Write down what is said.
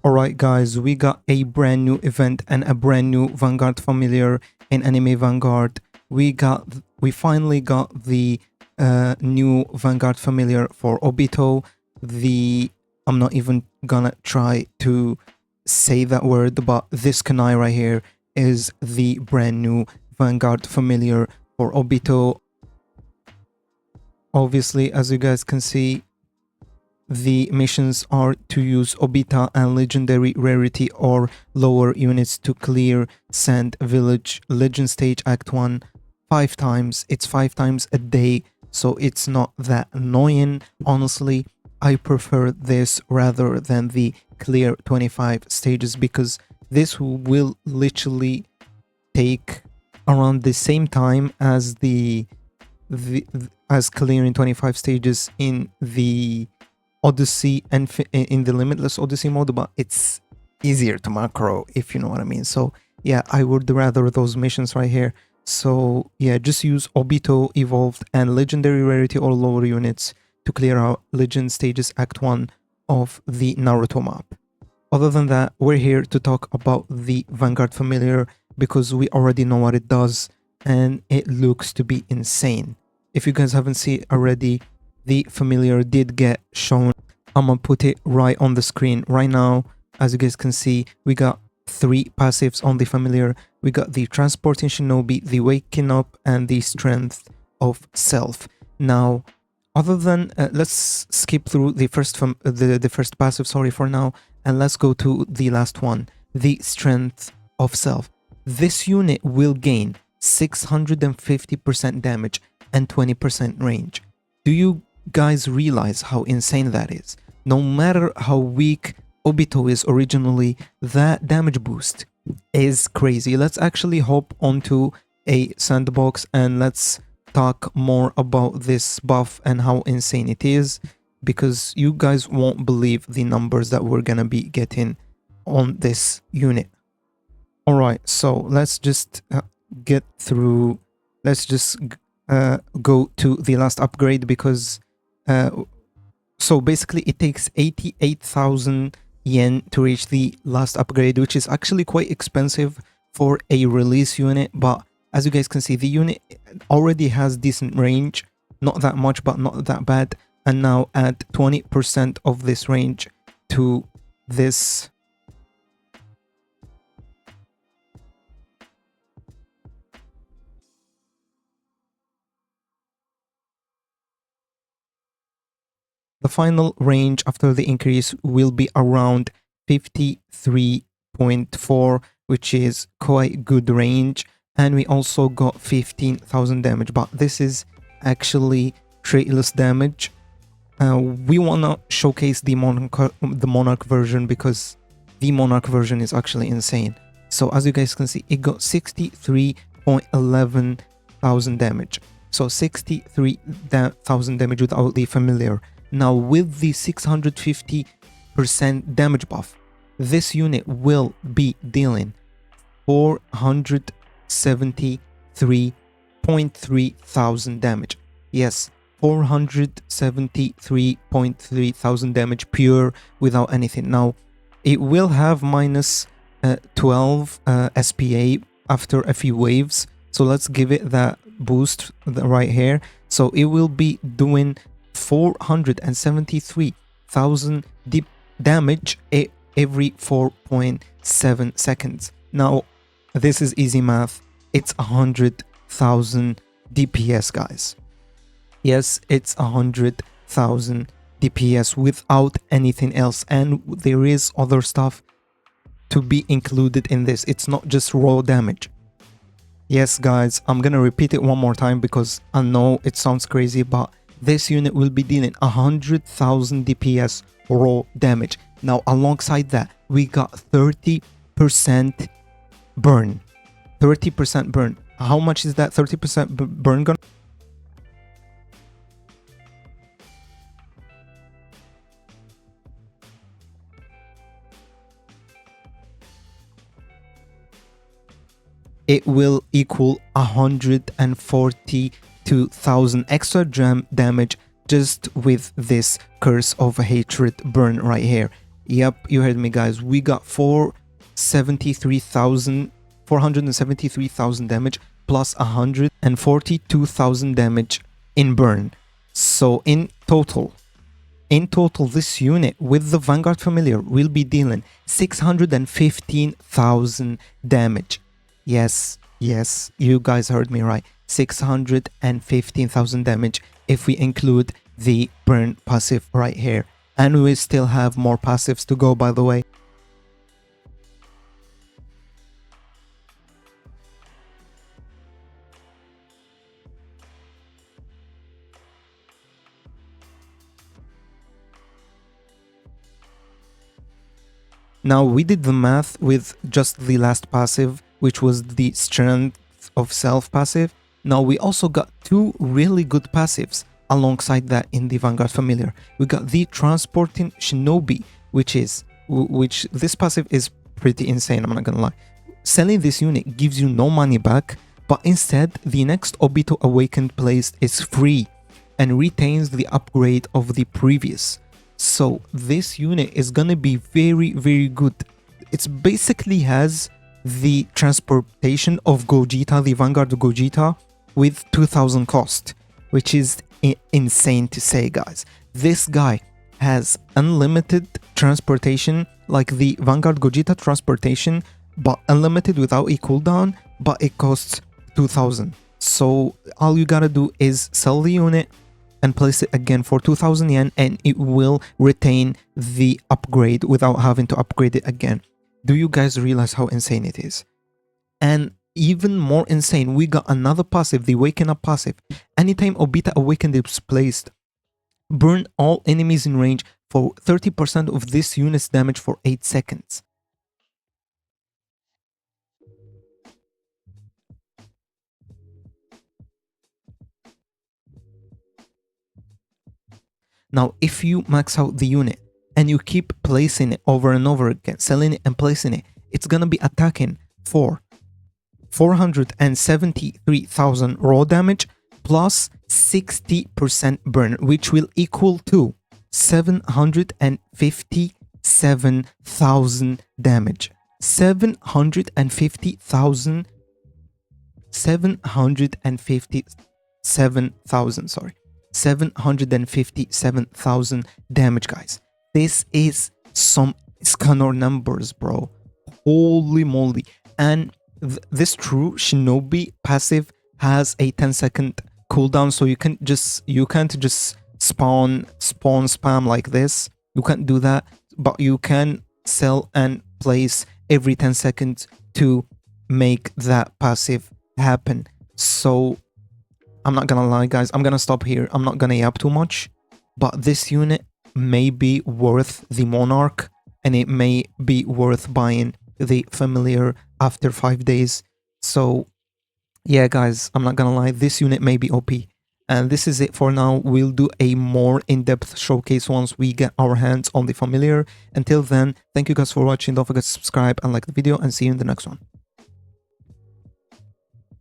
Alright guys, we got a brand new event and a brand new Vanguard Familiar in Anime Vanguard. We finally got the new Vanguard Familiar for Obito. I'm not even gonna try to say that word, but this Kunai right here is the brand new Vanguard Familiar for Obito. Obviously, as you guys can see, the missions are to use Obita and Legendary Rarity or lower units to clear Sand Village Legend Stage Act 1 5 times. It's 5 times a day, so it's not that annoying. Honestly, I prefer this rather than the clear 25 stages because this will literally take around the same time as as clearing 25 stages in the Odyssey and in the Limitless Odyssey mode, but it's easier to macro, if you know what I mean. So yeah, I would rather those missions right here. So yeah, just use Obito Evolved and Legendary Rarity or lower units to clear out Legend Stages Act 1 of the Naruto map. Other than that, we're here to talk about the Vanguard Familiar because we already know what it does and it looks to be insane. If you guys haven't seen it already, the Familiar did get shown. I'm gonna put it right on the screen right now. As you guys can see, we got 3 passives on the Familiar. We got the Transporting Shinobi, the Waking Up, and the Strength of Self. Now, other than let's skip through the first passive, sorry, for now, and let's go to the last one, the Strength of Self. This unit will gain 650% damage and 20% range. Do you guys realize how insane that is? No matter how weak Obito is originally, that damage boost is crazy. Let's actually hop onto a sandbox and let's talk more about this buff and how insane it is, because you guys won't believe the numbers that we're gonna be getting on this unit. Alright, so let's just get through, let's just go to the last upgrade because so basically it takes 88,000 yen to reach the last upgrade, which is actually quite expensive for a release unit, but as you guys can see, the unit already has decent range, not that much but not that bad, and now add 20% of this range to this. The final range after the increase will be around 53.4, which is quite good range. And we also got 15,000 damage, but this is actually traitless damage. We wanna showcase the Monarch version because the Monarch version is actually insane. So as you guys can see, it got 63.11 thousand damage. So 63,000 damage without the Familiar. Now with the 650% damage buff, this unit will be dealing 473.3 thousand damage. Yes, 473.3 thousand damage pure without anything. Now it will have minus 12 SPA after a few waves, so let's give it that boost right here. So it will be doing 473,000 deep damage every 4.7 seconds. Now this is easy math, it's 100,000 DPS, guys. Yes, it's 100,000 DPS without anything else, and there is other stuff to be included in this. It's not just raw damage. Yes guys, I'm gonna repeat it one more time because I know it sounds crazy, but this unit will be dealing 100,000 DPS raw damage. Now alongside that, we got 30% burn. 30% burn. How much is that 30% burn gonna? It will equal 142,000 extra damage just with this Curse of Hatred burn right here. Yep, you heard me, guys. We got 473,000 damage plus 142,000 damage in burn. So in total, this unit with the Vanguard Familiar will be dealing 615,000 damage. Yes, you guys heard me right. 615,000 damage if we include the burn passive right here. And we still have more passives to go, by the way. Now we did the math with just the last passive, which was the Strength of Self passive. Now we also got two really good passives alongside that in the Vanguard Familiar. We got the Transporting Shinobi, which this passive is pretty insane, I'm not gonna lie. Selling this unit gives you no money back, but instead the next Obito Awakened placed is free and retains the upgrade of the previous. So this unit is gonna be very good. It's basically has the transportation of Gogeta, the Vanguard Gogeta, with 2000 cost, which is insane to say, guys. This guy has unlimited transportation like the Vanguard Gogeta transportation, but unlimited without a cooldown, but it costs 2000. So all you gotta do is sell the unit and place it again for 2000 yen, and it will retain the upgrade without having to upgrade it again. Do you guys realize how insane it is? And even more insane, we got another passive, the Waken Up passive. Anytime Obita Awakened is placed, burn all enemies in range for 30% of this unit's damage for 8 seconds. Now, if you max out the unit and you keep placing it over and over again, selling it and placing it, it's gonna be attacking for 473,000 raw damage plus 60% burn, which will equal to 757,000 damage. 757,000, sorry. 757,000 damage, guys. This is some Scanner numbers, bro. Holy moly. And this true Shinobi passive has a 10-second cooldown, so you can't just spawn spam like this. You can't do that, but you can sell and place every 10 seconds to make that passive happen. So I'm not gonna lie, guys, I'm gonna stop here. I'm not gonna yap too much, but this unit may be worth the Monarch, and it may be worth buying the Familiar after 5 days. So yeah, guys, I'm not gonna lie, this unit may be OP. And this is it for now. We'll do a more in-depth showcase once we get our hands on the Familiar. Until then, thank you guys for watching. Don't forget to subscribe and like the video, and see you in the next one.